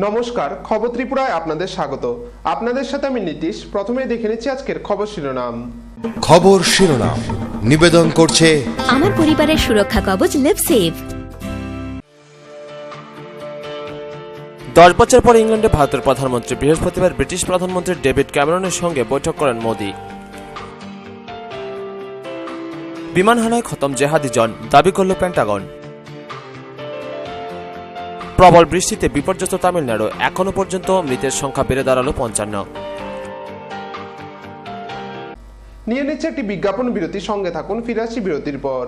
নমস্কার, খবর ত্রিপুরায় আপনাদের স্বাগত। আপনাদের সাথে আমি নীতিশ। প্রথমেই দেখে নিচ্ছি আজকের খবর শিরোনাম। খবর শিরোনাম নিবেদন করছে আমার পরিবারের সুরক্ষা কবচ লিভসেভ। 10 বছর পর ইংল্যান্ডে ভারতের প্রধানমন্ত্রী। বৃহস্পতিবার ব্রিটিশ প্রধানমন্ত্রী ডেভিড ক্যামেরনের সঙ্গে বৈঠক করেন মোদি। বিমান হানায় খতম জেহাদি জন, দাবি করল পেন্টাগন। প্রবল বৃষ্টিতে বিপর্যস্ত তামিলনাড়ু, এখনো পর্যন্ত মৃতের সংখ্যা বেড়ে দাঁড়ালো 55। নিয়ে নিচ্ছে একটি বিজ্ঞাপন বিরতি, সঙ্গে থাকুন, ফিরে আসছি বিরতির পর।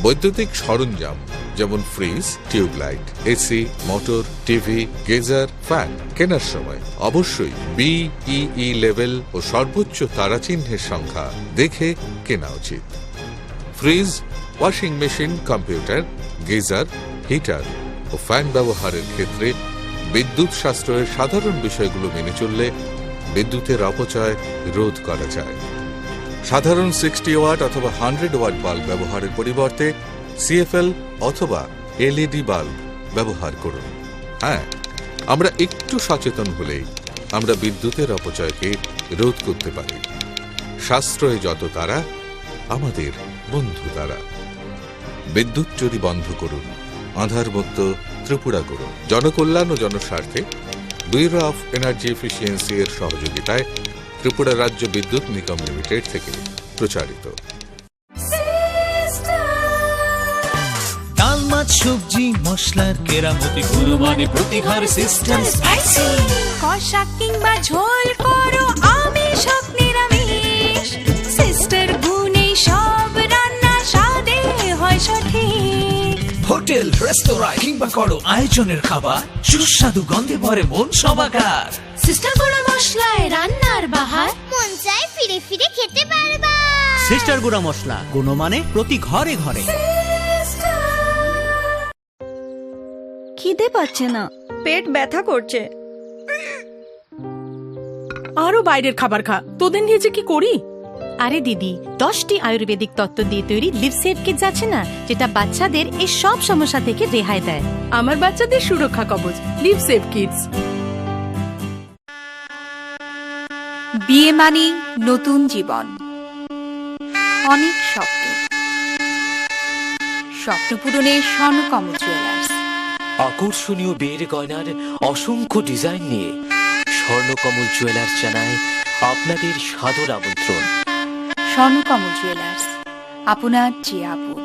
বৈদ্যুতিক সরঞ্জাম যেমন fridge, tubelight, AC, motor, TV, geyser, fan কেনার সময় অবশ্যই BEE লেভেল ও সর্বোচ্চ তারাচিহ্নের সংখ্যা দেখে কেনা উচিত। Fridge, washing machine, computer, geyser, heater ও ফ্যান ব্যবহারের ক্ষেত্রে বিদ্যুৎ সাশ্রয়ের সাধারণ বিষয়গুলো মেনে চললে বিদ্যুতের অপচয় রোধ করা যায়। সাধারণ 60 ওয়াট অথবা 100 ওয়াট বাল্ব ব্যবহারের পরিবর্তে CFL অথবা LED বাল্ব ব্যবহার করুন। হ্যাঁ, আমরা একটু সচেতন হলেই আমরা বিদ্যুতের অপচয়কে রোধ করতে পারি। সাশ্রয়ে যত তারা, আমাদের বন্ধু তারা। বিদ্যুৎ চুরি বন্ধ করুন, আধারমুক্ত ত্রিপুরা করুন। জনকল্যাণ ও জনস্বার্থে ব্যুরো অফ এনার্জি এফিসিয়েন্সি এর সহযোগিতায় ত্রিপুরা রাজ্য বিদ্যুৎ নিগম লিমিটেড থেকে প্রচারিত। ডাল, মাছ, সবজি, মশলার কেরামতি, গুণমানে প্রতিঘর সিস্টেম স্পাইসি। কষা কিংবা ঝোল করো আমিষ হোক নিরামিষ, সিস্টার গুণে সব রান্না স্বাদে হয় সঠিক। হোটেল, রেস্তোরাঁ কিংবা করো আয়োজনের খাবার, সুস্বাদু গন্ধে ভরে মন সবাকার। সিস্টার গুঁড়া মশলায় রান্নার বাহার, মন চায় ফিরে ফিরে খেতে পারবা। সিস্টার গুঁড়া মশলা, গুণমানে প্রতি ঘরে ঘরে। খিদে পাচ্ছে না, পেট ব্যথা করছে। আরো বাইরের খাবার খা, তোদের নিয়ে যে কি করি। আরে দিদি, 10টি আয়ুর্বেদিক তত্ত্ব দিয়ে তৈরি লিভসেভ কিটস আছে না, যেটা বাচ্চাদের এই সব সমস্যা থেকে রেহাই দেয়। আমার বাচ্চাদের সুরক্ষা কবচ লিভসেভ কিডস। বিয়ে মানে নতুন জীবন, অনেক স্বপ্ন, স্বপ্ন পূরণে স্বর্ণকমল জুয়েলার্স। আকর্ষণীয় বিয়ের গয়নার অসংখ্য ডিজাইন নিয়ে স্বর্ণকমল জুয়েলার্স জানায় আপনাদের সাদর আমন্ত্রণ। স্বর্ণকমল জুয়েলার্স, আপনার যে আপন।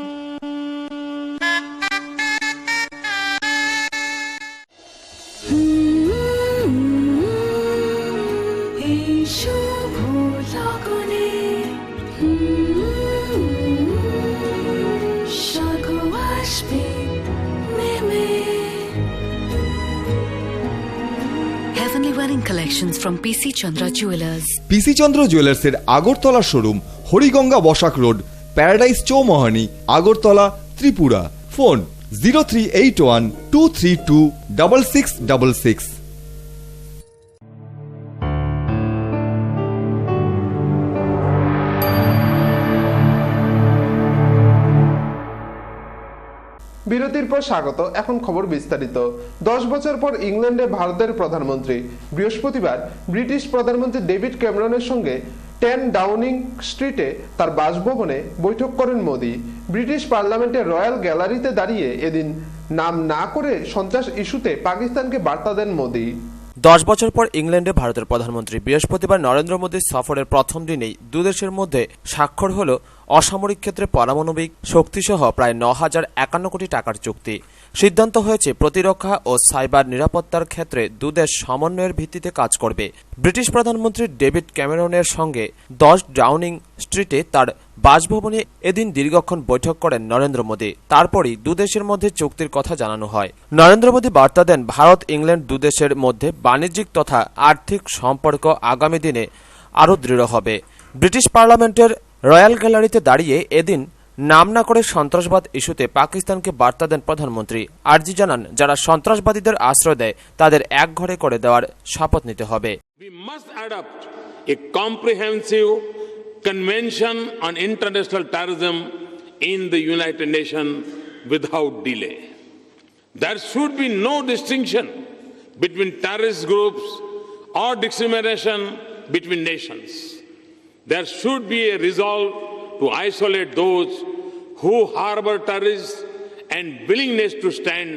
Heavenly wedding collections from PC Chandra Jewelers. PC Chandra জুয়েলার্সের Agartala showroom, Hariganga Basak road, Paradise Chowmuhani, Agartala, Tripura. Phone 038123266666। বিরতির পর স্বাগত। এখন খবর বিস্তারিত। 10 বছর পর ইংল্যান্ডে ভারতের প্রধানমন্ত্রী। বৃহস্পতিবার ব্রিটিশ প্রধানমন্ত্রী ডেভিড ক্যামেরনের সঙ্গে 10 ডাউনিং স্ট্রিটে তার বাসভবনে বৈঠক করেন মোদি। ব্রিটিশ পার্লামেন্টের রয়্যাল গ্যালারিতে দাঁড়িয়ে এদিন নাম না করে সন্ত্রাস ইস্যুতে পাকিস্তানকে বার্তা দেন মোদি। 10 বছর পর ইংল্যান্ডে ভারতের প্রধানমন্ত্রী। বৃহস্পতিবার নরেন্দ্র মোদীর সফরের প্রথম দিনেই দুদেশের মধ্যে স্বাক্ষর হল অসামরিক ক্ষেত্রে পারমাণবিক শক্তিসহ প্রায় 9,051 কোটি টাকার চুক্তি। সিদ্ধান্ত হয়েছে প্রতিরক্ষা ও সাইবার নিরাপত্তার ক্ষেত্রে দুদেশ সমন্বয়ের ভিত্তিতে কাজ করবে। ব্রিটিশ প্রধানমন্ত্রী ডেভিড ক্যামেরনের সঙ্গে 10 ডাউনিং স্ট্রিটে তার বাসভবনে এদিন দীর্ঘক্ষণ বৈঠক করেন নরেন্দ্র মোদী। তারপরই দুদেশের মধ্যে চুক্তির কথা জানানো হয়। নরেন্দ্র মোদী বার্তা দেন, ভারত ইংল্যান্ড দুদেশের মধ্যে বাণিজ্যিক তথা আর্থিক সম্পর্ক আগামী দিনে আরও দৃঢ় হবে। ব্রিটিশ পার্লামেন্টের রয়্যাল গ্যালারিতে দাঁড়িয়ে এদিন নাম না করে সন্ত্রাসবাদ ইস্যুতে পাকিস্তানকে বার্তা দেন প্রধানমন্ত্রী। আর্জি জানান, যারা সন্ত্রাসবাদীদের আশ্রয় দেয় তাদের একঘরে করে দেওয়ার শপথ নিতে হবে। We must adopt a comprehensive convention on international terrorism in the United Nations without delay. There should be no distinction between terrorist groups or discrimination between nations. There should be a resolve to isolate those who harbor terrorists and willingness to stand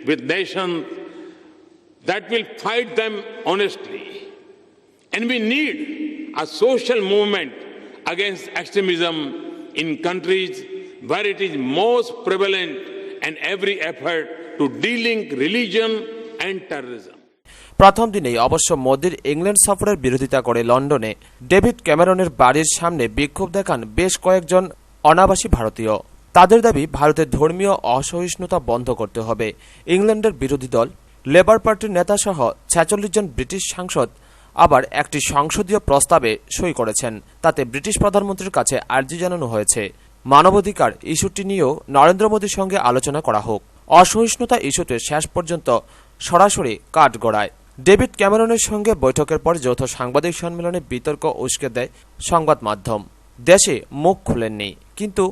with nations that will fight them honestly. And we need a social movement against extremism in countries where it is most prevalent and every effort to de-link religion and terrorism. প্রথম দিনেই অবশ্য মোদির England সফরের বিরোধিতা করে লন্ডনে David ক্যামেরনের বাড়ির সামনে বিক্ষোভ দেখান বেশ কয়েকজন অনাবাসী ভারতীয়। তাদের দাবি, ভারতের ধর্মীয় অসহিষ্ণুতা বন্ধ করতে হবে। ইংল্যান্ডের বিরোধী দল লেবার পার্টির নেতাসহ 46 জন ব্রিটিশ সাংসদ আবার একটি সংসদীয় প্রস্তাবে সই করেছেন। তাতে ব্রিটিশ প্রধানমন্ত্রীর কাছে আর্জি জানানো হয়েছে, মানবাধিকার ইস্যুটি নিয়েও নরেন্দ্র মোদীর সঙ্গে আলোচনা করা হোক। অসহিষ্ণুতা ইস্যুতে শেষ পর্যন্ত সরাসরি কাঠগড়ায়। ডেভিড ক্যামেরনের সঙ্গে বৈঠকের পর যৌথ সাংবাদিক সম্মেলনে বিতর্ক উস্কে দেয় সংবাদ মাধ্যম। দেশে মুখ খুলেননি, কিন্তু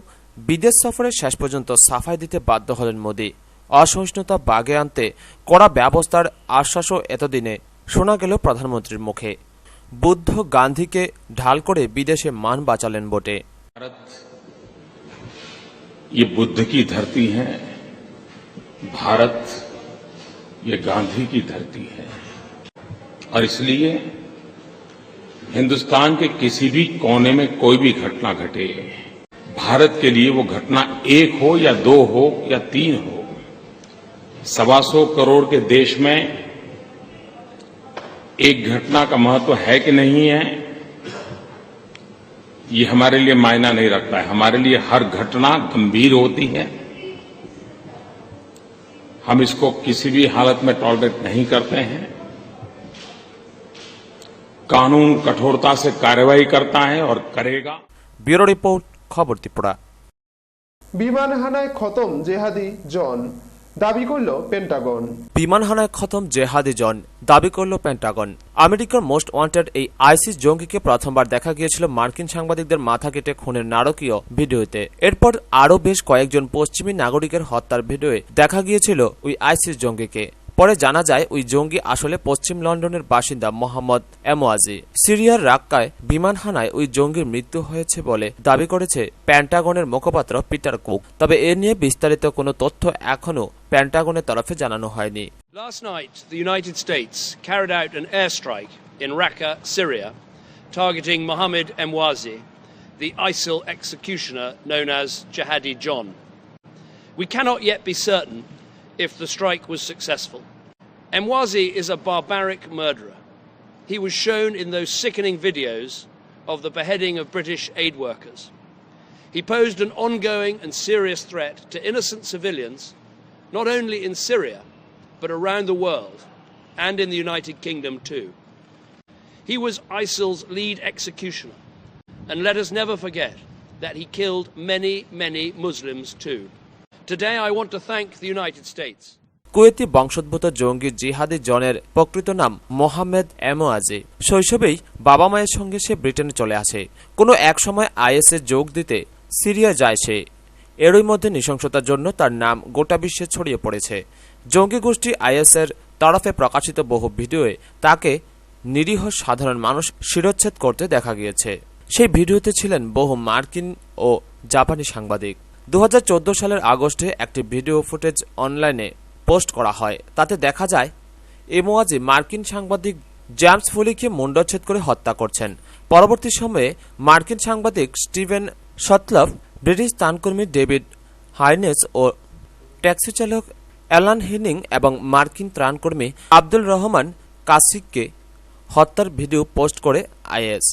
বিদেশ সফরে শেষ পর্যন্ত সাফাই দিতে বাধ্য হলেন মোদী। অসহিষ্ণুতা বাগে আনতে কড়া ব্যবস্থার আশ্বাসও এতদিনে শোনা গেল প্রধানমন্ত্রীর মুখে। বুদ্ধ গান্ধীকে ঢাল করে বিদেশে মান বাঁচালেন বটে। भारत ये बुद्ध की धरती है, भारत ये गांधी की धरती है, और इसलिए हिंदुस्तान के किसी भी कोने में कोई भी घटना घटे, भारत के लिए वो घटना 1 हो या 2 हो या 3 हो, 125 करोड़ के देश में एक घटना का महत्व है कि नहीं है, ये हमारे लिए मायना नहीं रखता है। हमारे लिए हर घटना गंभीर होती है, हम इसको किसी भी हालत में टॉलरेट नहीं करते हैं। कानून कठोरता से कार्रवाई करता है और करेगा। ब्यूरो रिपोर्ट, खबर त्रिपुरा। বিমান হানায় খতম জেহাদি জন, দাবি করল পেন্টাগন। বিমান হানায় খতম জেহাদি জন, দাবি করল পেন্টাগন। আমেরিকার মোস্ট ওয়ান্টেড এই আইসিস জঙ্গিকে প্রথমবার দেখা গিয়েছিল মার্কিন সাংবাদিকদের মাথা কেটে খুনের নারকীয় ভিডিওতে। এরপর আরও বেশ কয়েকজন পশ্চিমী নাগরিকের হত্যার ভিডিওয়ে দেখা গিয়েছিল ওই আইসিস জঙ্গিকে। পরে জানা যায় ওই জঙ্গি আসলে পশ্চিম লন্ডনের বাসিন্দা মোহাম্মদ এমওয়াজি। সিরিয়ার রাক্কায় বিমান হানায় ওই জঙ্গির মৃত্যু হয়েছে বলে দাবি করেছে পেন্টাগনের মুখপাত্র পিটার কুক। তবে এ নিয়ে বিস্তারিত কোনো তথ্য এখনও পেন্টাগনের তরফে জানানো হয়নি। Last night, the United States carried out an airstrike in Raqqa, Syria, targeting Mohammed Emwazi, the ISIL executioner known as Jihadi John. We cannot yet be certain if the strike was successful. Emwazi is a barbaric murderer. He was shown in those sickening videos of the beheading of British aid workers. He posed an ongoing and serious threat to innocent civilians, not only in Syria, but around the world, and in the United Kingdom too. He was ISIL's lead executioner, and let us never forget that he killed many, many Muslims too. Today I want to thank the United States. Kuwaiti বংশোদ্ভূত জঙ্গি জিহাদি জনের প্রকৃত নাম Mohammad Emwazi. শৈশবেই বাবা মায়ের সঙ্গে সে ব্রিটেনে চলে আসে। কোনো এক সময় আইএসএ যোগ দিতে সিরিয়া যায় সে। এরই মধ্যে নৃশংসতার জন্য তার নাম গোটা বিশ্বে ছড়িয়ে পড়েছে। জঙ্গি গোষ্ঠী আইএসের তরফে প্রকাশিত বহু ভিডিওয়ে তাকে নিরীহ সাধারণ মানুষ শিরচ্ছেদ করতে দেখা গিয়েছে। সেই ভিডিওতে ছিলেন বহু মার্কিন ও জাপানি সাংবাদিক। 2014 সালের আগস্টে একটি ভিডিও ফুটেজ অনলাইনে পোস্ট করা হয়। তাতে দেখা যায় এমওয়াজি মার্কিন সাংবাদিক জেমস ফোলিকে মুণ্ডচ্ছেদ করে হত্যা করছেন। পরবর্তী সময়ে মার্কিন সাংবাদিক স্টিভেন শটলফ, ব্রিটিশ ত্রাণকর্মী ডেভিড হাইনেস ও ট্যাক্সি চালক অ্যালান হেনিং এবং মার্কিন ত্রাণকর্মী আব্দুল রহমান কাসিককে হত্যার ভিডিও পোস্ট করে আইএস।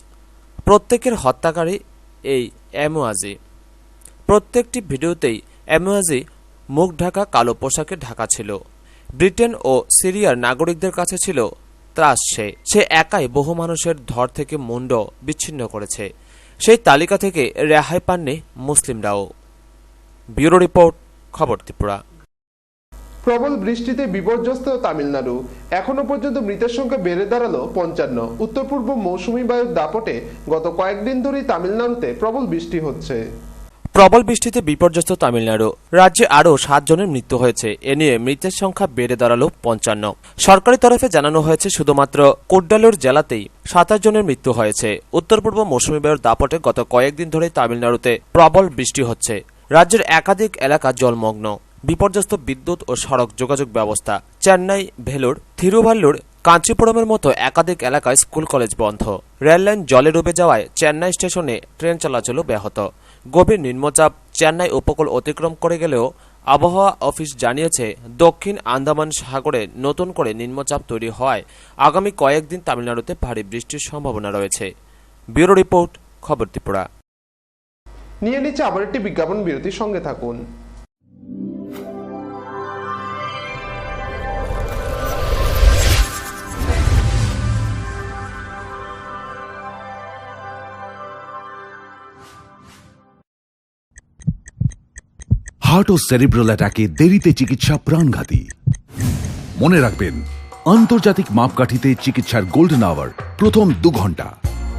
প্রত্যেকের হত্যাকারী এই এমওয়াজি। প্রত্যেকটি ভিডিওতেই এমওয়াজি মুখ ঢাকা কালো পোশাকে ঢাকা ছিল। ব্রিটেন ও সিরিয়ার নাগরিকদের কাছে ছিল ত্রাস। সে একাই বহু মানুষের ধর থেকে মুন্ড বিচ্ছিন্ন করেছে। সেই তালিকা থেকে রেহাই পাননি মুসলিমরাও। ব্যুরো রিপোর্ট, খবর ত্রিপুরা। প্রবল বৃষ্টিতে বিপর্যস্ত তামিলনাড়ু। এখনো পর্যন্ত মৃতের সংখ্যা বেড়ে দাঁড়ালো 55। উত্তর পূর্ব মৌসুমী বায়ুর দাপটে গত কয়েকদিন ধরেই তামিলনাড়ুতে প্রবল বৃষ্টি হচ্ছে। প্রবল বৃষ্টিতে বিপর্যস্ত তামিলনাড়ু। রাজ্যে আরও 7 জনের মৃত্যু হয়েছে। এ নিয়ে মৃতের সংখ্যা বেড়ে দাঁড়ালো 55। সরকারি তরফে জানানো হয়েছে শুধুমাত্র কুড্ডালোর জেলাতেই 27 জনের মৃত্যু হয়েছে। উত্তর পূর্ব মৌসুমী বায়ুর দাপটে গত কয়েকদিন ধরেই তামিলনাড়ুতে প্রবল বৃষ্টি হচ্ছে। রাজ্যের একাধিক এলাকা জলমগ্ন। বিপর্যস্ত বিদ্যুৎ ও সড়ক যোগাযোগ ব্যবস্থা। চেন্নাই, ভেলোর, থিরুভাল্লুর, কাঞ্চিপুরমের মতো একাধিক এলাকায় স্কুল কলেজ বন্ধ। রেললাইন জলে ডুবে যাওয়ায় চেন্নাই স্টেশনে ট্রেন চলাচলও ব্যাহত। গভীর নিম্নচাপ চেন্নাই উপকূল অতিক্রম করে গেলেও আবহাওয়া অফিস জানিয়েছে দক্ষিণ আন্দামান সাগরে নতুন করে নিম্নচাপ তৈরি হওয়ায় আগামী কয়েকদিন তামিলনাড়ুতে ভারী বৃষ্টির সম্ভাবনা রয়েছে। ব্যুরো রিপোর্ট, খবর ত্রিপুরা। নিয়ে নিচ্ছে আবার একটি বিজ্ঞাপন বিরতির সঙ্গে থাকুন। হার্ট ও সেরিব্রাল অ্যাটাকে দেরিতে চিকিৎসা প্রাণঘাতী। মনে রাখবেন, আন্তর্জাতিক মাপকাঠিতে চিকিৎসার গোল্ডেন আওয়ার প্রথম 2 ঘন্টা।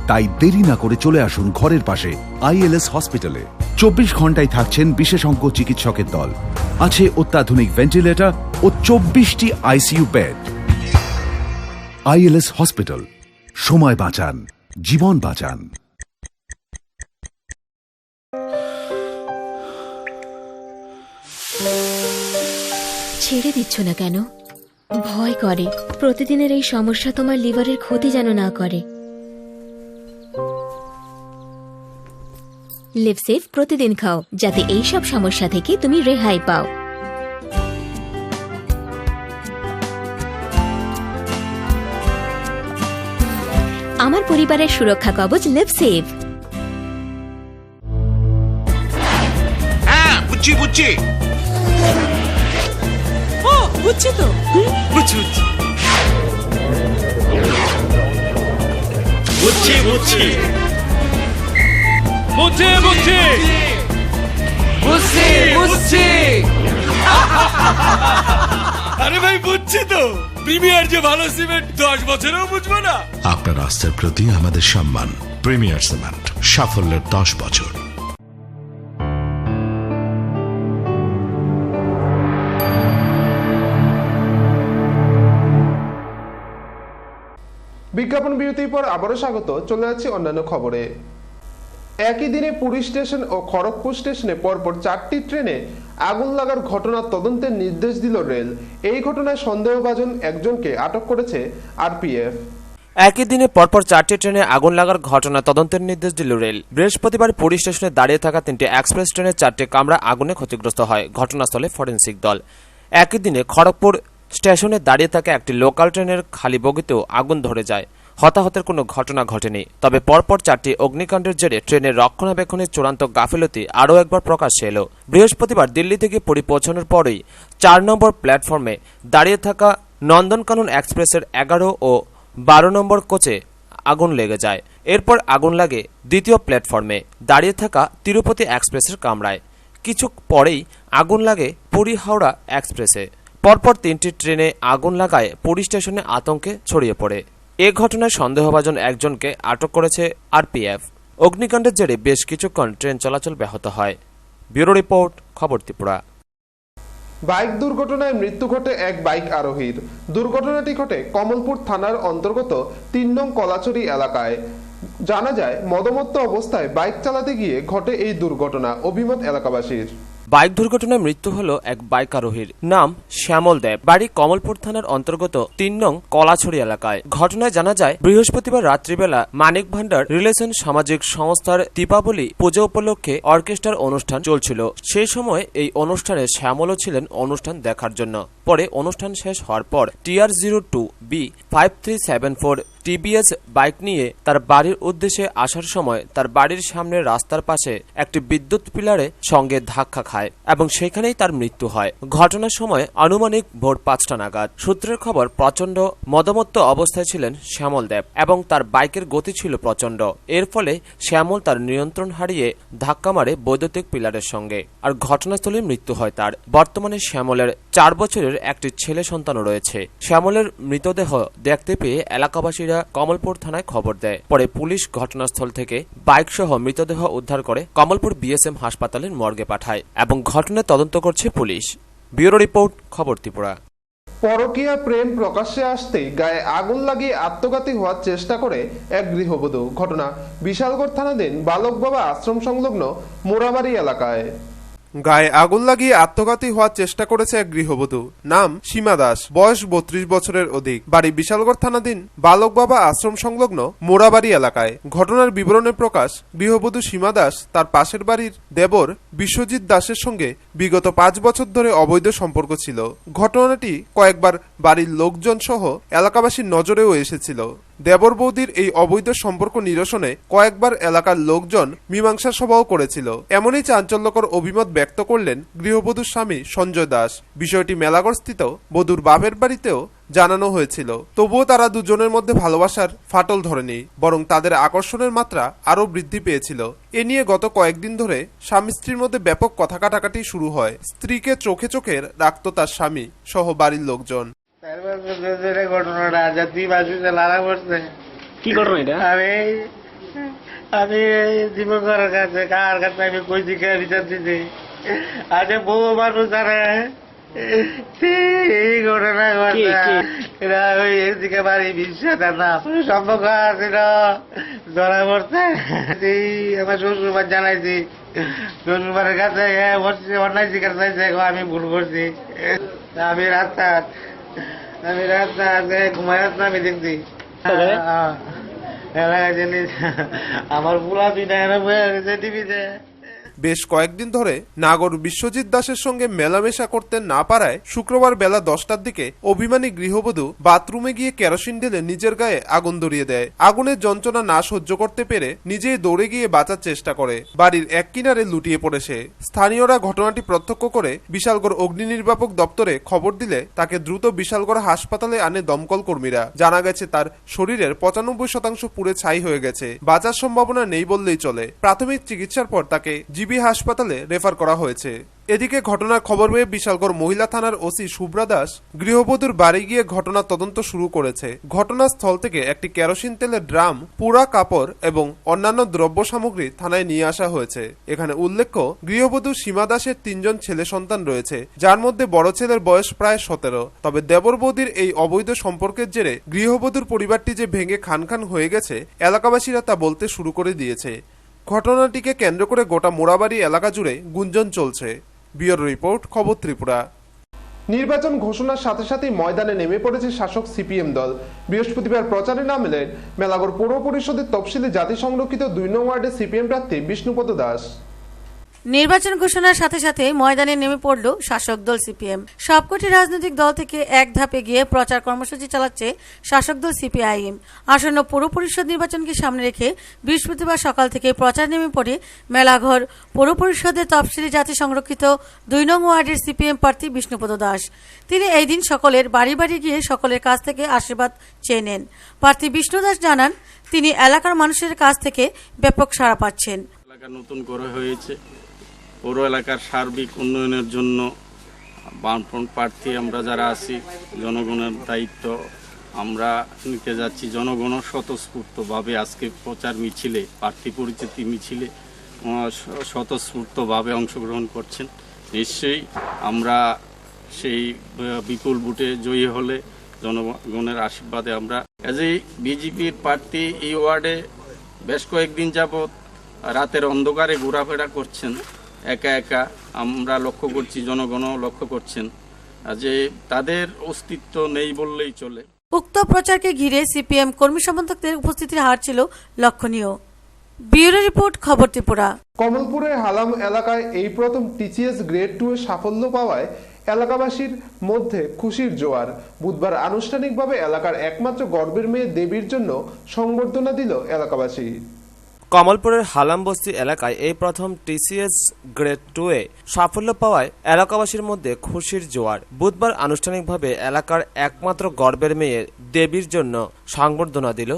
তাই দেরি না করে চলে আসুন ঘরের পাশে আইএলএস হসপিটালে। 24 ঘন্টায় থাকছেন বিশেষজ্ঞ চিকিৎসকের দল। আছে অত্যাধুনিক ভেন্টিলেটর ও 24টি আইসিইউ বেড। আইএলএস হসপিটাল, সময় বাঁচান, জীবন বাঁচান। ছেড়ে দিচ্ছ না কেন? ভয় করে প্রতিদিনের এই সমস্যা তোমার লিভারের ক্ষতি যেন না করে। লিভসেভ প্রতিদিন খাও, যাতে এই সব সমস্যা থেকে তুমি রেহাই পাও। আমার পরিবারের সুরক্ষা কবচ লিভসেভ। হ্যাঁ, বুঝছি বুঝছি বুঝছি তো, বুঝছি বুঝছি বুঝছি বুঝছি বুঝছি বুঝছি বুঝছি বুঝছি আরে ভাই বুঝছি তো, প্রিমিয়ার যে ভালো সিমেন্ট 10 বছরেও বুঝবো না। আপনার আস্থার প্রতি আমাদের সম্মান। প্রিমিয়ার সিমেন্ট, সাফল্যের 10 বছর। বিজ্ঞাপন বিরতির পর আবারও স্বাগত। চলে যাচ্ছি অন্যান্য খবরে। একই দিনে পুরী স্টেশন ও খড়গপুর স্টেশনে পরপর 4টি ট্রেনে আগুন লাগার ঘটনার তদন্তের নির্দেশ দিল রেল। এই ঘটনায় সন্দেহভাজন একজনকে আটক করেছে আরপিএফ। একই দিনে পরপর 4টি ট্রেনে আগুন লাগার ঘটনা তদন্তের নির্দেশ দিল রেল। বৃহস্পতিবার পুরী স্টেশনে দাঁড়িয়ে থাকা 3টি এক্সপ্রেস ট্রেনের 4টি কামরা আগুনে ক্ষতিগ্রস্ত হয়। ঘটনাস্থলে ফরেনসিক দল। একই দিনে খড়গপুর স্টেশনে দাঁড়িয়ে থাকা একটি লোকাল ট্রেনের খালি বগিতেও আগুন ধরে যায়। হতাহতের কোনো ঘটনা ঘটেনি। তবে পরপর 4টি অগ্নিকাণ্ডের জেরে ট্রেনের রক্ষণাবেক্ষণের চূড়ান্ত গাফিলতি আরও একবার প্রকাশ্যে এলো। বৃহস্পতিবার দিল্লি থেকে পুরী পৌঁছানোর পরেই 4 নম্বর প্ল্যাটফর্মে দাঁড়িয়ে থাকা নন্দনকানন এক্সপ্রেসের 11 ও 12 নম্বর কোচে আগুন লেগে যায়। এরপর আগুন লাগে দ্বিতীয় প্ল্যাটফর্মে দাঁড়িয়ে থাকা তিরুপতি এক্সপ্রেসের কামরায়। কিছু পরেই আগুন লাগে পুরী হাওড়া এক্সপ্রেসে। পরপর 3টি ট্রেনে আগুন লাগায় পুরী স্টেশনে আতঙ্কে ছড়িয়ে পড়ে। এ ঘটনায় সন্দেহভাজন একজনকে আটক করেছে আরপিএফ। অগ্নিকাণ্ডের জেরে বেশ কিছুক্ষণ ট্রেন চলাচল ব্যাহত হয়। ব্যুরো রিপোর্ট, খবর ত্রিপুরা। বাইক দুর্ঘটনায় মৃত্যু ঘটে এক বাইক আরোহীর। দুর্ঘটনাটি ঘটে কমলপুর থানার অন্তর্গত 3 নং কলাচুরি এলাকায়। জানা যায়, মদমত্ত অবস্থায় বাইক চালাতে গিয়ে ঘটে এই দুর্ঘটনা। অভিমত এলাকাবাসীর। বাইক দুর্ঘটনায় মৃত্যু হলো এক বাইক আরোহীর। নাম শ্যামল দেব, বাড়ি কমলপুর থানার অন্তর্গত ৩ নং কলাছড়ি এলাকায়। ঘটনায় জানা যায়, বৃহস্পতিবার রাত্রিবেলা মানিক ভান্ডার রিলেশন সামাজিক সংস্থার দীপাবলি পুজো উপলক্ষে অর্কেস্ট্রার অনুষ্ঠান চলছিল। সেই সময় এই অনুষ্ঠানে শ্যামলও ছিলেন অনুষ্ঠান দেখার জন্য। পরে অনুষ্ঠান শেষ হওয়ার পর TR02B5374 TBS বাইক নিয়ে তার বাড়ির উদ্দেশ্যে আসার সময় তার বাড়ির সামনে রাস্তার পাশে একটি বিদ্যুৎ পিলারে সঙ্গে ধাক্কা খায় এবং সেখানেই তার মৃত্যু হয়। ঘটনার সময় আনুমানিক ভোর 5টা নাগাদ। সূত্রের খবর, প্রচন্ড মদমত্ত অবস্থায় ছিলেন শ্যামল দেব এবং তার বাইকের গতি ছিল প্রচন্ড। এর ফলে শ্যামল তার নিয়ন্ত্রণ হারিয়ে ধাক্কা মারে বৈদ্যুতিক পিলারের সঙ্গে, আর ঘটনাস্থলে মৃত্যু হয় তার। বর্তমানে শ্যামলের 4 বছরের একটি ছেলে সন্তানও রয়েছে। শ্যামলের মৃতদেহ দেখতে পেয়ে এলাকাবাসীরা কমলপুর থানায় খবর দেয়। পরে পুলিশ ঘটনাস্থল থেকে বাইক সহ মৃতদেহ উদ্ধার করে কমলপুর BSM হাসপাতালের মর্গে পাঠায় এবং ঘটনার তদন্ত করছে পুলিশ। ব্যুরো রিপোর্ট, খবর ত্রিপুরা। পরকীয়া প্রেম প্রকাশ্যে আসতেই গায়ে আগুন লাগিয়ে আত্মঘাতী হওয়ার চেষ্টা করে এক গৃহবধূ। ঘটনা বিশালগড় থানাধীন বালক বাবা আশ্রম সংলগ্ন মোরাবাড়ি এলাকায়। গায়ে আগুন লাগিয়ে আত্মঘাতী হওয়ার চেষ্টা করেছে এক গৃহবধূ। নাম সীমা দাস, বয়স 32 বছরের অধিক, বাড়ি বিশালগড় থানাধীন বালক বাবা আশ্রম সংলগ্ন মোরাবাড়ি এলাকায়। ঘটনার বিবরণে প্রকাশ, গৃহবধূ সীমা দাস তার পাশের বাড়ির দেবর বিশ্বজিৎ দাসের সঙ্গে বিগত 5 বছর ধরে অবৈধ সম্পর্ক ছিল। ঘটনাটি কয়েকবার বাড়ির লোকজন সহ এলাকাবাসীর নজরেও এসেছিল। দেবর বৌদির এই অবৈধ সম্পর্ক নিরসনে কয়েকবার এলাকার লোকজন মীমাংসা সভাও করেছিল। এমনই চাঞ্চল্যকর অভিমত ব্যক্ত করলেন গৃহবধূর স্বামী সঞ্জয় দাস। বিষয়টি মেলাগড় স্থিত বধূর বাপের বাড়িতেও জানানো হয়েছিল। তবুও তারা দুজনের মধ্যে ভালোবাসার ফাটল ধরেনি, বরং তাদের আকর্ষণের মাত্রা আরও বৃদ্ধি পেয়েছিল। এ নিয়ে গত কয়েকদিন ধরে স্বামী স্ত্রীর মধ্যে ব্যাপক কথা কাটাকাটি শুরু হয়। স্ত্রীকে চোখে চোখে রাখত তার স্বামী সহ বাড়ির লোকজন। কি ঘটনা এটা? আমি দীপকের কাছে কার কাছে আমি কইছি কে বিচার দিছি, আজ বউ মানুষ জানে এই ঘটনা ওই একদিকে বাড়ি বিশ্বাস না সম্পর্ক আছিল ধরা পড়ছে। আমার শ্বশুরবার জানাইছি, শ্বশুরবারের কাছে অন্যায় স্বীকার চাইছে, আমি ভুল করছি। আমি রাস্তা ঘুমাই আসলাম, আমি দেখছি আমার পুরা দুইটা টিভিতে। বেশ কয়েকদিন ধরে নাগর বিশ্বজিৎ দাসের সঙ্গে মেলামেশা করতে না পারায় শুক্রবার বেলা 10টার দিকে অভিমানী গৃহবধূ বাথরুমে গিয়ে কেরোসিন ঢেলে নিজের গায়ে আগুন ধরিয়ে দেয়। আগুনের যন্ত্রণা না সহ্য করতে পেরে নিজেই দৌড়ে গিয়ে বাঁচার চেষ্টা করে। বাড়ির এক কিনারে লুটিয়ে পড়ে সে। স্থানীয়রা ঘটনাটি প্রত্যক্ষ করে বিশালগড় অগ্নি নির্বাপক দপ্তরে খবর দিলে তাকে দ্রুত বিশালগড় হাসপাতালে আনে দমকল কর্মীরা। জানা গেছে তার শরীরের 95% পুড়ে ছাই হয়ে গেছে। বাঁচার সম্ভাবনা নেই বললেই চলে। প্রাথমিক চিকিৎসার পর তাকে জিবি হাসপাতালে রেফার করা হয়েছে। এদিকে ঘটনার খবর পেয়ে বিশালগড় মহিলা থানার ওসি শুভ্রা দাস গৃহবধূর বাড়ি গিয়ে ঘটনার তদন্ত শুরু করেছে। ঘটনাস্থল থেকে একটি কেরোসিন তেলের ড্রাম, পোড়া কাপড় এবং অন্যান্য দ্রব্য সামগ্রী থানায় নিয়ে আসা হয়েছে। এখানে উল্লেখ্য, গৃহবধূ সীমা দাসের 3 জন ছেলে সন্তান রয়েছে, যার মধ্যে বড় ছেলের বয়স প্রায় 17। তবে দেবর বৌদির এই অবৈধ সম্পর্কের জেরে গৃহবধূর পরিবারটি যে ভেঙে খান খান হয়ে গেছে, এলাকাবাসীরা তা বলতে শুরু করে দিয়েছে। ঘটনাটিকে কেন্দ্র করে গোটা মোরাবাড়ি এলাকা জুড়ে গুঞ্জন চলছে। ব্যুরো রিপোর্ট, খবর ত্রিপুরা। নির্বাচন ঘোষণার সাথে সাথে ময়দানে নেমে পড়েছে শাসক সিপিএম দল। বৃহস্পতিবার প্রচারে নামলেন মেলাগড় পৌর পরিষদের তফসিলি জাতি সংরক্ষিত 2 নং ওয়ার্ডের সিপিএম প্রার্থী বিষ্ণুপদ দাস। নির্বাচন ঘোষণার সাথে সাথে ময়দানে নেমে পড়ল শাসক দল সিপিএম। সবকটি রাজনৈতিক দল থেকে এক ধাপে গিয়ে প্রচার কর্মসূচি চালাচ্ছে শাসক দল সিপিআইএম। আসন্ন পৌর পরিষদ নির্বাচনকে সামনে রেখে বৃহস্পতিবার সকাল থেকে প্রচার নেমে পড়ে মেলাঘর পৌর পরিষদের তফসিলি জাতি সংরক্ষিত 2 নং ওয়ার্ডের সিপিএম প্রার্থী বিষ্ণুপদ দাস। তিনি এই দিন সকলের বাড়ি বাড়ি গিয়ে সকলের কাছ থেকে আশীর্বাদ চেয়ে নেন। প্রার্থী বিষ্ণু দাস জানান, তিনি এলাকার মানুষের কাছ থেকে ব্যাপক সাড়া পাচ্ছেন। এলাকা নতুন করে হয়েছে, পৌর এলাকার সার্বিক উন্নয়নের জন্য বামফ্রন্ট প্রার্থী আমরা যারা আছি, জনগণের দায়িত্ব আমরা নিতে যাচ্ছি। জনগণ স্বতঃস্ফূর্তভাবে আজকে প্রচার মিছিলে, প্রার্থী পরিচিতি মিছিলে স্বতঃস্ফূর্তভাবে অংশগ্রহণ করছেন। নিশ্চয়ই আমরা সেই বিপুল ভোটে জয়ী হলে জনগণের আশীর্বাদে আমরা এজ এ বিজেপির প্রার্থী এই ওয়ার্ডে বেশ কয়েকদিন যাবৎ রাতের অন্ধকারে ঘোরাফেরা করছেন। একা একা, আমরা লক্ষ্য করছি, জনগণও লক্ষ্য করছেন যে তাদের অস্তিত্ব নেই বললেই চলে। উক্ত প্রচারকে ঘিরে সিপিএম কর্মী সমর্থকদের উপস্থিতির হার ছিল লক্ষণীয়। ব্যুরো রিপোর্ট, খবর ত্রিপুরা। কমলপুরের হালাম এলাকায় এই প্রথম টিসিএস গ্রেড 2 এ সাফল্য পাওয়ায় এলাকাবাসীর মধ্যে খুশির জোয়ার। বুধবার আনুষ্ঠানিকভাবে এলাকার একমাত্র গর্বের মেয়ে দেবীর জন্য সংবর্ধনা দিল এলাকাবাসী। কমলপুরের হালাম বস্তি এলাকায় এই প্রথম টিসিএস গ্রেড 2 এ সাফল্য পাওয়ায় এলাকাবাসীর মধ্যে খুশির জোয়ার। বুধবার আনুষ্ঠানিকভাবে এলাকার একমাত্র গর্বের মেয়ে দেবীর জন্য সংবর্ধনা দিল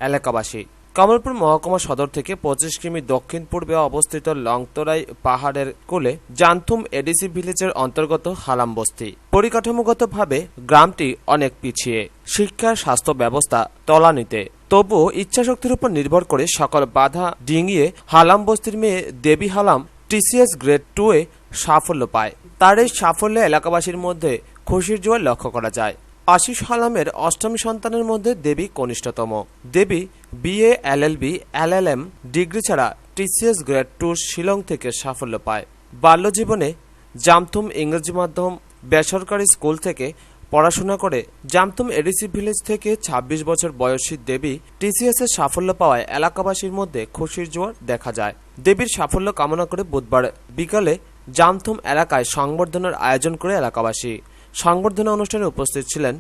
এলাকাবাসী। কমলপুর মহকুমা সদর থেকে 25 কিমি দক্ষিণ পূর্বে অবস্থিত লংতরাই পাহাড়ের কোলে জান্থুম এডিসি ভিলেজের অন্তর্গত হালাম বস্তি। পরিকাঠামোগতভাবে গ্রামটি অনেক পিছিয়ে, শিক্ষা স্বাস্থ্য ব্যবস্থা তলানিতে। তবুও ইচ্ছাশক্তির উপর নির্ভর করে সকল বাধা ডিঙিয়ে হালাম বস্তির মেয়ে দেবী হালাম টিসিএস গ্রেড 2 এ সাফল্য পায়। তার এই সাফল্যে এলাকাবাসীর মধ্যে খুশির জোয়ার লক্ষ্য করা যায়। আশিস হালামের অষ্টমী সন্তানের মধ্যে দেবী কনিষ্ঠতম। দেবী বিএ, এলএলবি, এলএলএম ডিগ্রি ছাড়া টিসিএস গ্রেড 2 শিলং থেকে সাফল্য পায়। বাল্যজীবনে জামথুম ইংরেজি মাধ্যম বেসরকারি স্কুল থেকে পড়াশোনা করে জামথুম এডিসি ভিলেজ থেকে 26 বছর বয়সী দেবী টিসিএস এর সাফল্য পাওয়ায় এলাকাবাসীর মধ্যে খুশির জোয়ার দেখা যায়। দেবীর সাফল্য কামনা করে বুধবার বিকালে জামথুম এলাকায় সংবর্ধনার আয়োজন করে এলাকাবাসী। সংবর্ধনা অনুষ্ঠানে উপস্থিত ছিলেন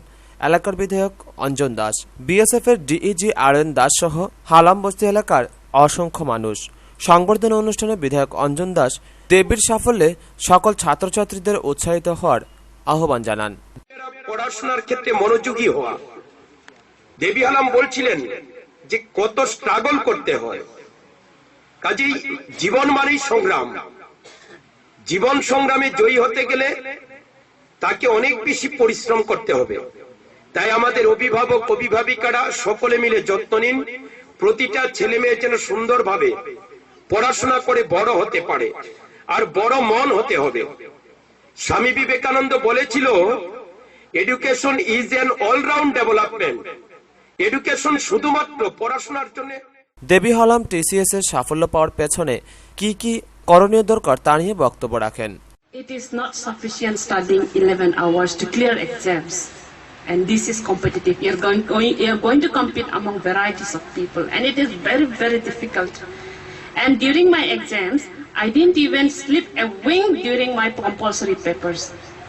এলাকার বিধায়ক অঞ্জন দাস, বিএসএফ এর ডিইজি আরএন দাস সহ হালাম বস্তি এলাকার অসংখ্য মানুষ। সংবর্ধনা অনুষ্ঠানে বিধায়ক অঞ্জন দাস দেবীর সাফল্যে সকল ছাত্রছাত্রীদের উৎসাহিত হওয়ার আহ্বান জানান। পড়াশোনার ক্ষেত্রে মনোযোগী হওয়া। দেবী হালাম বলছিলেন যে কত স্ট্রাগল করতে হয়, কাজেই জীবন মানেই সংগ্রাম। জীবন সংগ্রামে জয়ী হতে গেলে তাকে অনেক বেশি পরিশ্রম করতে হবে। তাই আমাদের অভিভাবক অভিভাবিকারা সকলে মিলে যত্ন নিন, প্রতিটা ছেলে মেয়ে যেন সুন্দরভাবে পড়াশোনা করে বড় হতে পারে, আর বড় মন হতে হবে। স্বামী বিবেকানন্দ বলেছিল, education is an all-round development. Education শুধুমাত্র পড়াশোনার জন্য। দেবী হালাম টিসিএস এর সাফল্য পাওয়ার পেছনে কি কি করণীয় দরকার তা নিয়ে বক্তব্য রাখেন। It is not sufficient studying 11 hours to clear exams, and this is competitive. You are going to compete among varieties of people, and it is very, very difficult. And during my exams, I didn't even slip a wink during my compulsory papers,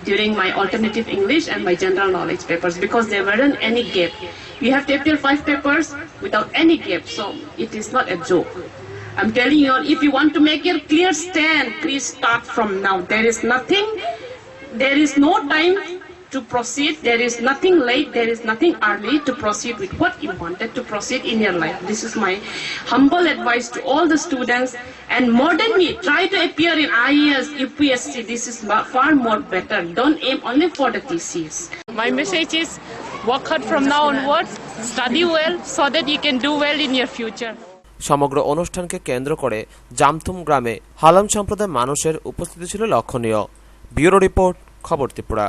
during my alternative English and my general knowledge papers, because there weren't any gap. You have to appear 5 papers without any gap, so it is not a joke. I'm telling you, if you want to make your clear stand, please start from now. There is no time to proceed. There is nothing late. There is nothing early to proceed with what you wanted to proceed in your life. This is my humble advice to all the students. And more than me, try to appear in IAS, UPSC. This is far more better. Don't aim only for the TCS. My message is, work hard from now onwards, study well so that you can do well in your future. সমগ্র অনুষ্ঠানকে কেন্দ্র করে জামথুম গ্রামে হালাম সম্প্রদায়ের মানুষের উপস্থিতি ছিল লক্ষণীয়। ব্যুরো রিপোর্ট, খবর ত্রিপুরা।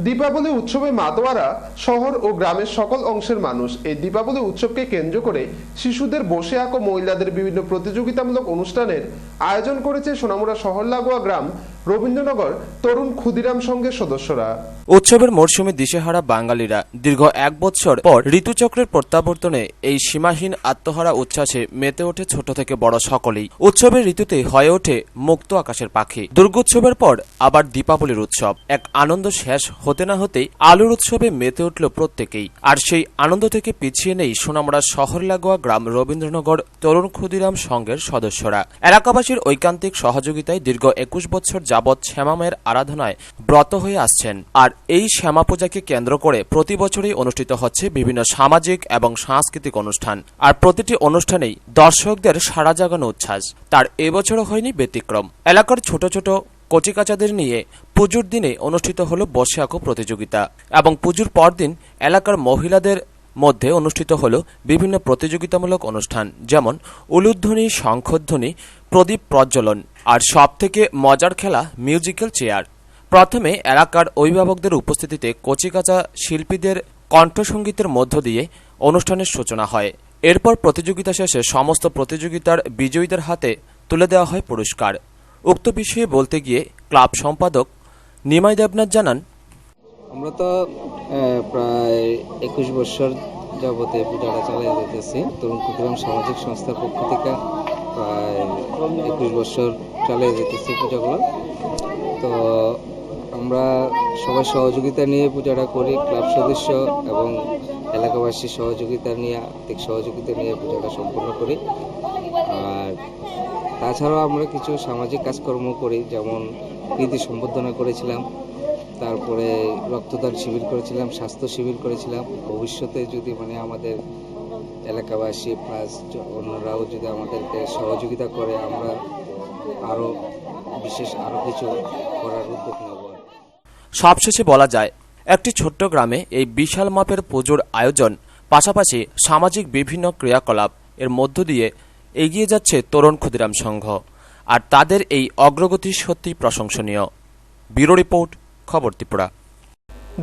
দীপাবলি উৎসবে মাতোয়ারা শহর ও গ্রামের সকল অংশের মানুষ এই দীপাবলি উৎসবকে কেন্দ্র করে শিশুদের বসে আঁকো মহিলাদের বিভিন্ন প্রতিযোগিতামূলক অনুষ্ঠানের আয়োজন করেছে সোনামুড়া শহর লাগোয়া গ্রাম রবীন্দ্রনগর তরুণ ক্ষুদিরাম সংঘের সদস্যরা। উৎসবের মরশুমে দিশেহারা বাঙালিরা দীর্ঘ 1 বছর পর ঋতুচক্রের প্রত্যাবর্তনে এই সীমাহীন আত্মহারা উচ্ছ্বাসে মেতে ওঠে ছোট থেকে বড় সকলেই। উৎসবের ঋতুতে হয়ে ওঠে মুক্ত আকাশের পাখি। দুর্গোৎসবের পর আবার দীপাবলির উৎসব, এক আনন্দ শেষ হতে না হতেই আলোর উৎসবে মেতে উঠল প্রত্যেকেই। আর সেই আনন্দ থেকে পিছিয়ে নেই সোনামুড়া শহর লাগোয়া গ্রাম রবীন্দ্রনগর তরুণ ক্ষুদিরাম সংঘের সদস্যরা। এলাকাবাসীর ঐকান্তিক সহযোগিতায় দীর্ঘ 21 বছর যাবৎ শ্যামামের আরাধনায় ব্রত হয়ে আসছেন। আর এই শ্যামা পূজাকে কেন্দ্র করে প্রতি বছরই অনুষ্ঠিত হচ্ছে বিভিন্ন সামাজিক এবং সাংস্কৃতিক অনুষ্ঠান। আর প্রতিটি অনুষ্ঠানেই দর্শকদের সাড়া জাগানো উচ্ছ্বাস, তার এবছরও হয়নি ব্যতিক্রম। এলাকার ছোট ছোট কচিকাচাদের নিয়ে পুজোর দিনে অনুষ্ঠিত হলো বসে আঁকো প্রতিযোগিতা এবং পুজোর পরদিন এলাকার মহিলাদের মধ্যে অনুষ্ঠিত হলো বিভিন্ন প্রতিযোগিতামূলক অনুষ্ঠান, যেমন উলুধ্বনি, শঙ্খধ্বনি, প্রদীপ প্রজ্বলন আর সবথেকে মজার খেলা মিউজিক্যাল চেয়ার। প্রথমে এলাকার অভিভাবকদের উপস্থিতিতে কচিকাচা শিল্পীদের কণ্ঠসঙ্গীতের মধ্য দিয়ে অনুষ্ঠানের সূচনা হয়। এরপর প্রতিযোগিতা শেষে সমস্ত প্রতিযোগিতার বিজয়ীদের হাতে তুলে দেওয়া হয় পুরস্কার। উক্ত বিষয়ে বলতে গিয়ে ক্লাব সম্পাদক নিমাই দেবনাথ জানান, আমরা তো প্রায় 21 বছর যাবত এই পূজাটা চালিয়ে যেতেছি। তরুণ ক্ষুদিরাম সামাজিক সংস্থার পক্ষ থেকে প্রায় 21 বছর চালিয়ে যেতেছি পূজাগুলো। তো আমরা সবাই সহযোগিতা নিয়ে পূজাটা করি, ক্লাব সদস্য এবং এলাকাবাসীর সহযোগিতা নিয়ে, আর্থিক সহযোগিতা নিয়ে পূজাটা সম্পন্ন করি। আর তাছাড়াও আমরা কিছু সামাজিক কাজকর্ম করি, যেমন নীতি সম্বর্ধনা করেছিলাম, তারপরে রক্তদান শিবির করেছিলাম, স্বাস্থ্য শিবির করেছিলাম। ভবিষ্যতে যদি আমাদের এলাকাবাসী প্লাস অন্যরাও যদি আমাদেরকে সহযোগিতা করে, আমরা আরও কিছু করার উদ্যোগ নেব। সবশেষে বলা যায়, একটি ছোট্ট গ্রামে এই বিশাল মাপের পুজোর আয়োজন, পাশাপাশি সামাজিক বিভিন্ন ক্রিয়াকলাপ এর মধ্য দিয়ে এগিয়ে যাচ্ছে তরুণ ক্ষুদিরাম সংঘ। আর তাদের এই অগ্রগতি সত্যি প্রশংসনীয়। ব্যুরো রিপোর্ট, খবর ত্রিপুরা।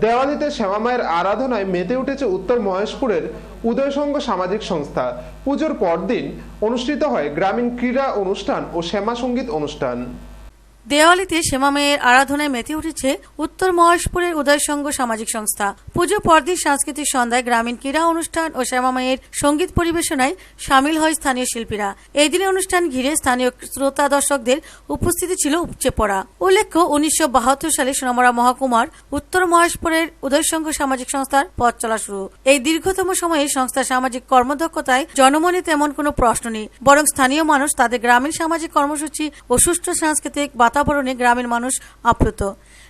দেওয়ালিতে শ্যামামায়ের আরাধনায় মেতে উঠেছে উত্তর মহেশপুরের উদয় সংঘ সামাজিক সংস্থা। পুজোর পরদিন অনুষ্ঠিত হয় গ্রামীণ ক্রীড়া অনুষ্ঠান ও শ্যামা সঙ্গীত অনুষ্ঠান। দেওয়ালিতে শ্যামামায়ের আরাধনায় মেতে উঠেছে উত্তর মহেশপুরের উদয় সংঘ সামাজিক সংস্থা। পুজো পরদিন সাংস্কৃতিক সন্ধ্যায় গ্রামীণ ক্রীড়া অনুষ্ঠান ও শ্যামামায়ের সঙ্গীত পরিবেশনায় সামিল হয় স্থানীয় শিল্পীরা। এই দিনের অনুষ্ঠান ঘিরে স্থানীয় শ্রোতা দর্শকদের উপস্থিতি ছিল উপচে পড়া। উল্লেখ্য, 1972 সালে সোনামুড়া মহকুমার উত্তর মহেশপুরের উদয় সংঘ সামাজিক সংস্থার পথ চলা শুরু। এই দীর্ঘতম সময়ে সংস্থার সামাজিক কর্মদক্ষতায় জনমনে তেমন কোনো প্রশ্ন নেই, বরং স্থানীয় মানুষ তাদের গ্রামীণ সামাজিক কর্মসূচি ও সুষ্ঠু সাংস্কৃতিক বাতাবরণে গ্রামের মানুষ আপ্লুত।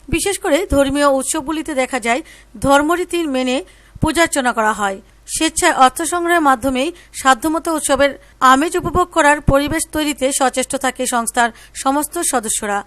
বিশেষ করে ধর্মীয় উৎসবগুলিতে দেখা যায় ধর্মরীতি মেনে পূজার্চনা করা হয়। স্বেচ্ছায় অর্থ সংগ্রহের মাধ্যমেই সাধ্যমতো উৎসবের আমেজ উপভোগ করার পরিবেশ তৈরিতে সচেষ্ট থাকে সংস্থার সমস্ত সদস্যরা।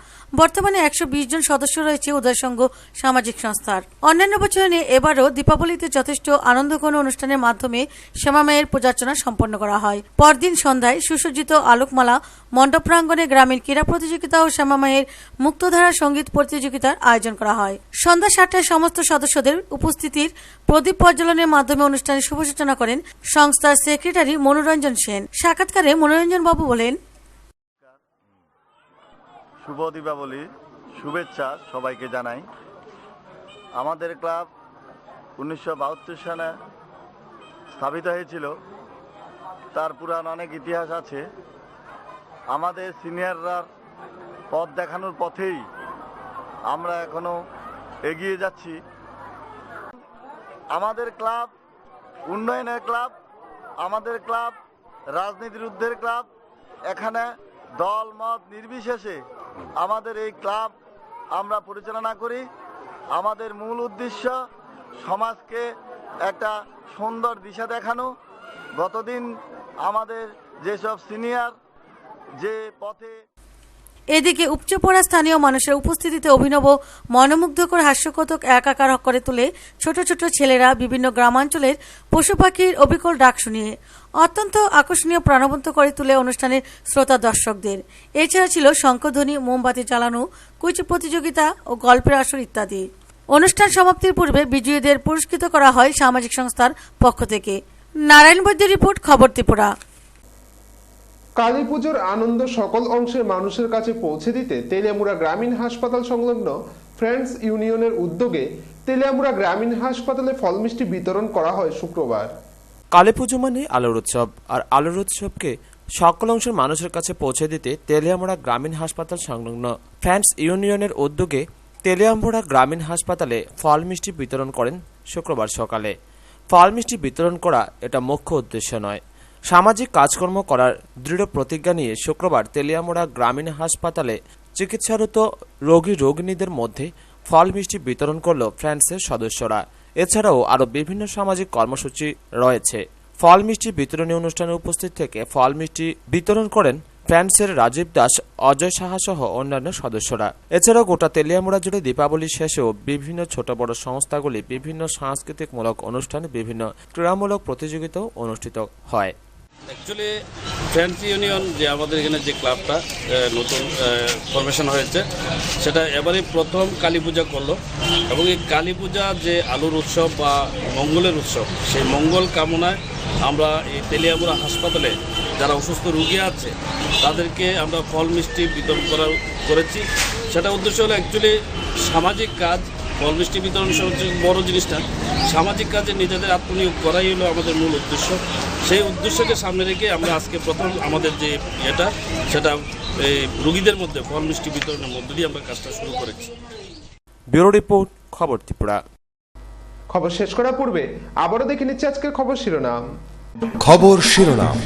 বর্তমানে 120 জন সদস্য রয়েছে উদয় সংঘ সামাজিক সংস্থার। অন্যান্য বছরে নিয়ে এবারও দীপাবলিতে যথেষ্ট আনন্দঘন অনুষ্ঠানের মাধ্যমে শ্যামামায়ের পূজার্চনা সম্পন্ন করা হয়। পরদিন সন্ধ্যায় সুসজ্জিত আলোকমালা মণ্ডপ প্রাঙ্গণে গ্রামীণ ক্রীড়া প্রতিযোগিতা ও শ্যামামায়ের মুক্তধারা সঙ্গীত প্রতিযোগিতার আয়োজন করা হয়। সন্ধ্যা 7টায় সমস্ত সদস্যদের উপস্থিতির প্রদীপ প্রজ্বলনের মাধ্যমে অনুষ্ঠানের শুভ সূচনা করেন সংস্থার সেক্রেটারি মনোরঞ্জন সেন। সাক্ষাৎকারে মনোরঞ্জন বাবু বলেন, শুভ দীপাবলি শুভেচ্ছা সবাইকে জানাই। আমাদের ক্লাব 1972 সালে স্থাপিত হয়েছিল। তার পুরাণ অনেক ইতিহাস আছে। আমাদের সিনিয়ররা পথ দেখানোর পথেই আমরা এখনো এগিয়ে যাচ্ছি। আমাদের ক্লাব উন্নয়নের ক্লাব, আমাদের ক্লাব রাজনীতির ঊর্ধ্বের ক্লাব। এখানে দল মত নির্বিশেষে আমাদের এই ক্লাব আমরা পরিচালনা করি। আমাদের মূল উদ্দেশ্য সমাজকে একটা সুন্দর দিশা দেখানো। গতদিন আমাদের যেসব সিনিয়র যে পথে এদিকে উপচে পড়া স্থানীয় মানুষের উপস্থিতিতে অভিনব মনোমুগ্ধকর হাস্যকৌতুক একাকার করে তুলে ছোট ছোট ছেলেরা বিভিন্ন গ্রামাঞ্চলের পশু পাখির অবিকল ডাক শুনিয়ে অত্যন্ত আকর্ষণীয় প্রাণবন্ত করে তুলে অনুষ্ঠানের শ্রোতা দর্শকদের। এছাড়া ছিল শঙ্খধ্বনি, মোমবাতি জ্বালানো, কুইজ প্রতিযোগিতা ও গল্পের আসর ইত্যাদি। অনুষ্ঠান সমাপ্তির পূর্বে বিজয়ীদের পুরস্কৃত করা হয় সামাজিক সংস্থার পক্ষ থেকে। নারায়ণ বৈদ্যের রিপোর্ট, খবর ত্রিপুরা। কালী পুজোর আনন্দ সকল অংশের মানুষের কাছে পৌঁছে দিতে তেলিয়ামুড়া গ্রামীণ হাসপাতাল সংলগ্ন ফ্রেন্ডস ইউনিয়নের উদ্যোগে তেলিয়ামুড়া গ্রামীণ হাসপাতালে ফল মিষ্টি বিতরণ করা হয় শুক্রবার। কালী পুজো মানে আলোর উৎসব, আর আলোর উৎসবকে সকল অংশের মানুষের কাছে পৌঁছে দিতে তেলিয়ামুড়া গ্রামীণ হাসপাতাল সংলগ্ন ফ্রেন্ডস ইউনিয়নের উদ্যোগে তেলিয়ামুড়া গ্রামীণ হাসপাতালে ফল মিষ্টি বিতরণ করেন শুক্রবার সকালে। ফল মিষ্টি বিতরণ করা এটা মুখ্য উদ্দেশ্য নয়, সামাজিক কাজকর্ম করার দৃঢ় প্রতিজ্ঞা নিয়ে শুক্রবার তেলিয়ামুড়া গ্রামীণ হাসপাতালে চিকিৎসারত রোগী রোগিণীদের মধ্যে ফল মিষ্টি বিতরণ করল ফ্রেন্ডসের সদস্যরা। এছাড়াও আরও বিভিন্ন সামাজিক কর্মসূচি রয়েছে। ফল মিষ্টি বিতরণী অনুষ্ঠানে উপস্থিত থেকে ফল মিষ্টি বিতরণ করেন ফ্রেন্ডসের রাজীব দাস, অজয় সাহা সহ অন্যান্য সদস্যরা। এছাড়াও গোটা তেলিয়ামুড়া জুড়ে দীপাবলি শেষেও বিভিন্ন ছোট বড় সংস্থাগুলি বিভিন্ন সাংস্কৃতিকমূলক অনুষ্ঠান, বিভিন্ন ক্রীড়ামূলক প্রতিযোগিতাও অনুষ্ঠিত হয়। অ্যাকচুয়ালি ফ্রেন্ডস ইউনিয়ন যে আমাদের এখানে যে ক্লাবটা নতুন ফরমেশন হয়েছে, সেটা এবারে প্রথম কালী পূজা করলো এবং এই কালী পূজা যে আলোর উৎসব বা মঙ্গলের উৎসব, সেই মঙ্গল কামনায় আমরা এই তেলিয়ামুড়া হাসপাতালে যারা অসুস্থ রোগী আছে তাদেরকে আমরা ফল মিষ্টি বিতরণ করেছি। সেটা উদ্দেশ্য হলো অ্যাকচুয়ালি সামাজিক কাজ। ফল মিষ্টি বিতরণ সবচেয়ে বড় জিনিসটা, সামাজিক কাজে নিজেদের আত্মনিয়োগ করাই হলো আমাদের মূল উদ্দেশ্য। সেই উদ্দেশ্যকে সামনে রেখে আমরা আজকে প্রথম আমাদের যে সেটা রোগীদের মধ্যে ফল মিষ্টি বিতরণের মধ্য দিয়ে আমরা কাজটা শুরু করেছি। ব্যুরো রিপোর্ট, খবর ত্রিপুরা। খবর শেষ করার পূর্বে আবারও দেখে নিচ্ছে আজকের খবর শিরোনাম। খবর শিরোনাম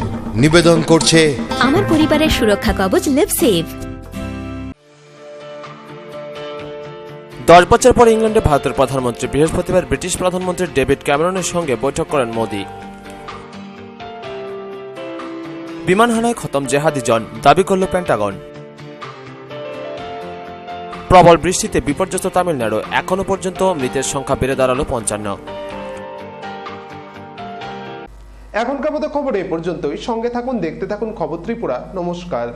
নিবেদন করছে আমার পরিবারের সুরক্ষা কবচ লিভসেভ। 10 বছর পর ইংল্যান্ডে ভারতের প্রধানমন্ত্রী বৃহস্পতিবার ব্রিটিশ প্রধানমন্ত্রী ডেভিড ক্যামেরনের সঙ্গে বৈঠক করেন মোদি। বিমান হানায় খতম জেহাদি জন, দাবি করল পেন্টাগন। প্রবল বৃষ্টিতে বিপর্যস্ত তামিলনাড়ু, এখনো পর্যন্ত মৃতের সংখ্যা বেড়ে দাঁড়ালো 55। এখনকার মতো খবর এই পর্যন্তই। সঙ্গে থাকুন, দেখতে থাকুন খবর ত্রিপুরা। নমস্কার।